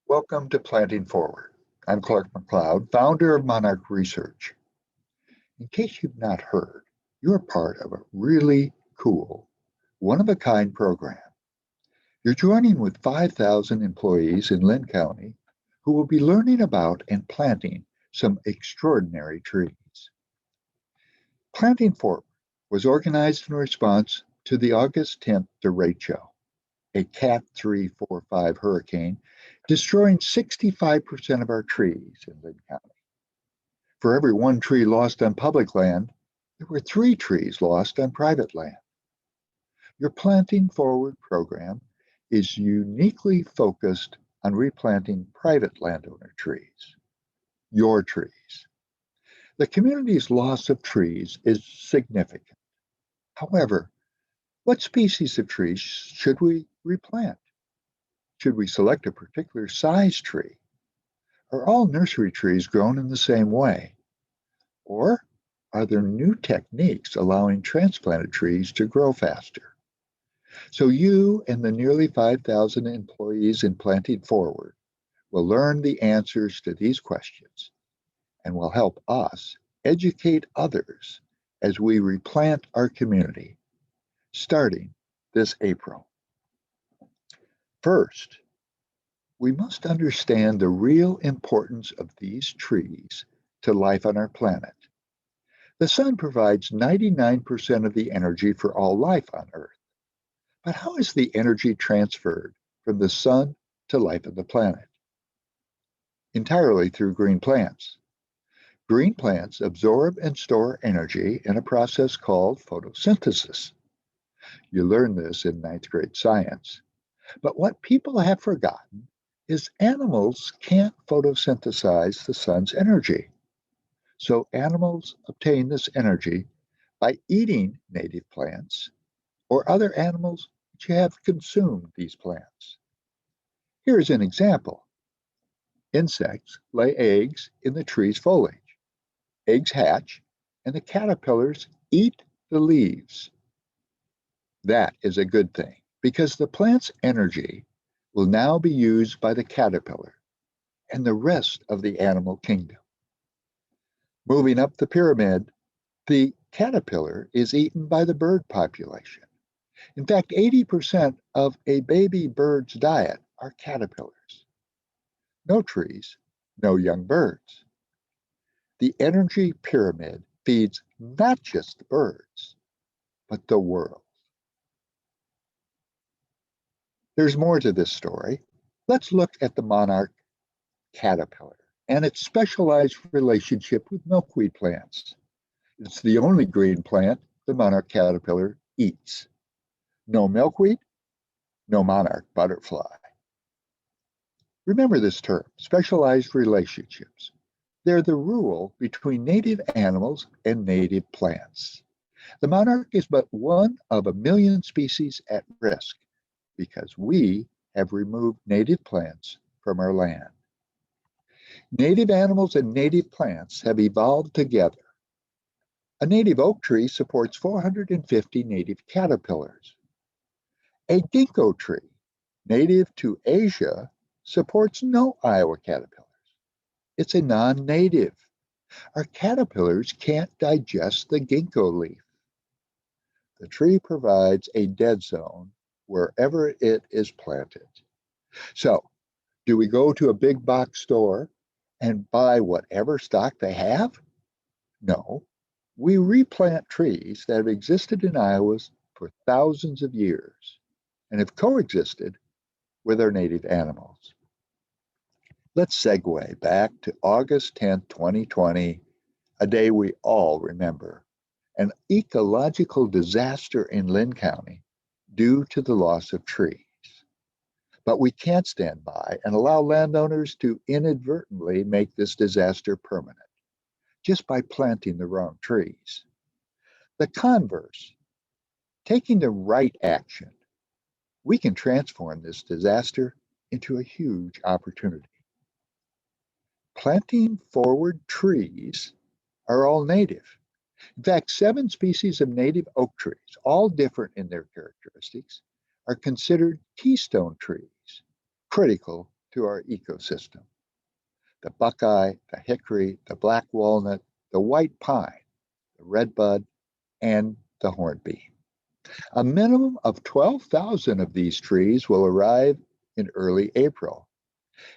Welcome to Planting Forward. I'm Clark McLeod, founder of Monarch Research. In case you've not heard, you're part of a really cool, one-of-a-kind program. You're joining with 5,000 employees in Linn County who will be learning about and planting some extraordinary trees. Planting Forward was organized in response to the August 10th derecho, a Cat 3, 4, 5 hurricane, destroying 65% of our trees in Linn County. For every one tree lost on public land, there were 3 trees lost on private land. Your Planting Forward program is uniquely focused on replanting private landowner trees, your trees. The community's loss of trees is significant. However, what species of trees should we replant? Should we select a particular size tree? Are all nursery trees grown in the same way? Or are there new techniques allowing transplanted trees to grow faster? So you and the nearly 5,000 employees in Planting Forward will learn the answers to these questions and will help us educate others as we replant our community, starting this April. First, we must understand the real importance of these trees to life on our planet. The sun provides 99% of the energy for all life on Earth. But how is the energy transferred from the sun to life on the planet? Entirely through green plants. Green plants absorb and store energy in a process called photosynthesis. You learn this in 9th grade science. But what people have forgotten is animals can't photosynthesize the sun's energy. So animals obtain this energy by eating native plants or other animals which have consumed these plants. Here's an example. Insects lay eggs in the tree's foliage. Eggs hatch, and the caterpillars eat the leaves. That is a good thing, because the plant's energy will now be used by the caterpillar and the rest of the animal kingdom. Moving up the pyramid, the caterpillar is eaten by the bird population. In fact, 80% of a baby bird's diet are caterpillars. No trees, no young birds. The energy pyramid feeds not just the birds, but the world. There's more to this story. Let's look at the monarch caterpillar and its specialized relationship with milkweed plants. It's the only green plant the monarch caterpillar eats. No milkweed, no monarch butterfly. Remember this term, specialized relationships. They're the rule between native animals and native plants. The monarch is but one of a million species at risk because we have removed native plants from our land. Native animals and native plants have evolved together. A native oak tree supports 450 native caterpillars. A ginkgo tree, native to Asia, supports no Iowa caterpillars. It's a non-native. Our caterpillars can't digest the ginkgo leaf. The tree provides a dead zone wherever it is planted. So, do we go to a big box store and buy whatever stock they have? No. We replant trees that have existed in Iowa for thousands of years and have coexisted with our native animals. Let's segue back to August 10th, 2020, a day we all remember, an ecological disaster in Linn County due to the loss of trees. But we can't stand by and allow landowners to inadvertently make this disaster permanent just by planting the wrong trees. The converse, taking the right action, we can transform this disaster into a huge opportunity. Planting Forward trees are all native. In fact, 7 species of native oak trees, all different in their characteristics, are considered keystone trees, critical to our ecosystem: the buckeye, the hickory, the black walnut, the white pine, the redbud, and the hornbeam. A minimum of 12,000 of these trees will arrive in early April,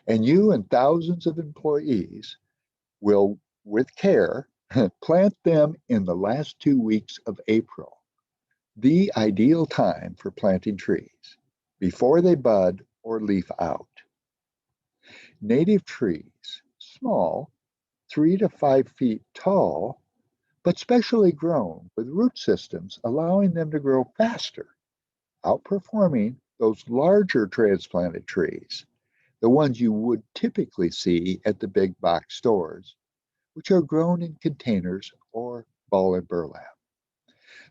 and you and thousands of employees will, with care, plant them in the last 2 weeks of April, the ideal time for planting trees, before they bud or leaf out. Native trees, small, 3 to 5 feet tall, but specially grown with root systems allowing them to grow faster, outperforming those larger transplanted trees, the ones you would typically see at the big box stores, which are grown in containers or ball and burlap.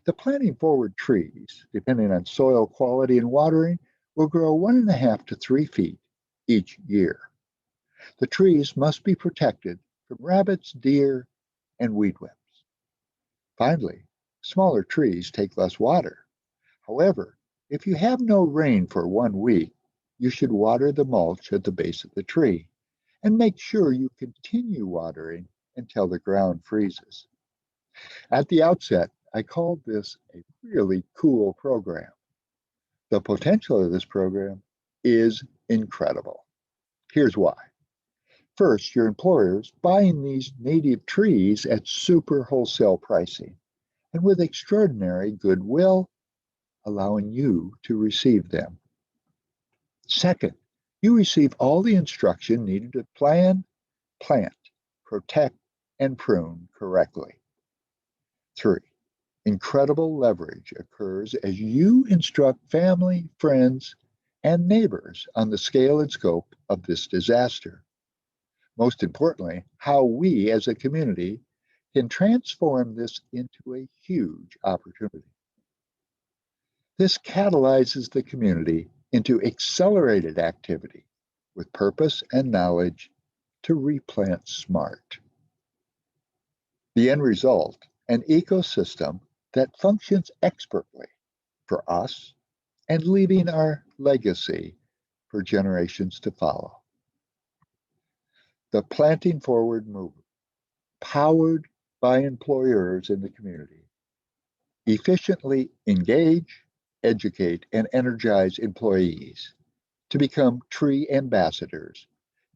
The planting forward trees, depending on soil quality and watering, will grow 1.5 to 3 feet each year. The trees must be protected from rabbits, deer, and weed whips. Finally, smaller trees take less water. However, if you have no rain for 1 week, you should water the mulch at the base of the tree and make sure you continue watering until the ground freezes. At the outset, I called this a really cool program. The potential of this program is incredible. Here's why. First, your employer's buying these native trees at super wholesale pricing and with extraordinary goodwill, allowing you to receive them. Second, you receive all the instruction needed to plan, plant, protect, and prune correctly. Three, incredible leverage occurs as you instruct family, friends, and neighbors on the scale and scope of this disaster. Most importantly, how we as a community can transform this into a huge opportunity. This catalyzes the community into accelerated activity with purpose and knowledge to replant smart. The end result, an ecosystem that functions expertly for us and leaving our legacy for generations to follow. The Planting Forward movement, powered by employers in the community, efficiently engage, educate, and energize employees to become tree ambassadors,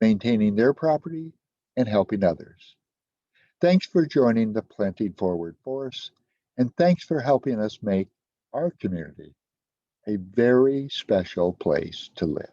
maintaining their property and helping others. Thanks for joining the Planting Forward force, and thanks for helping us make our community a very special place to live.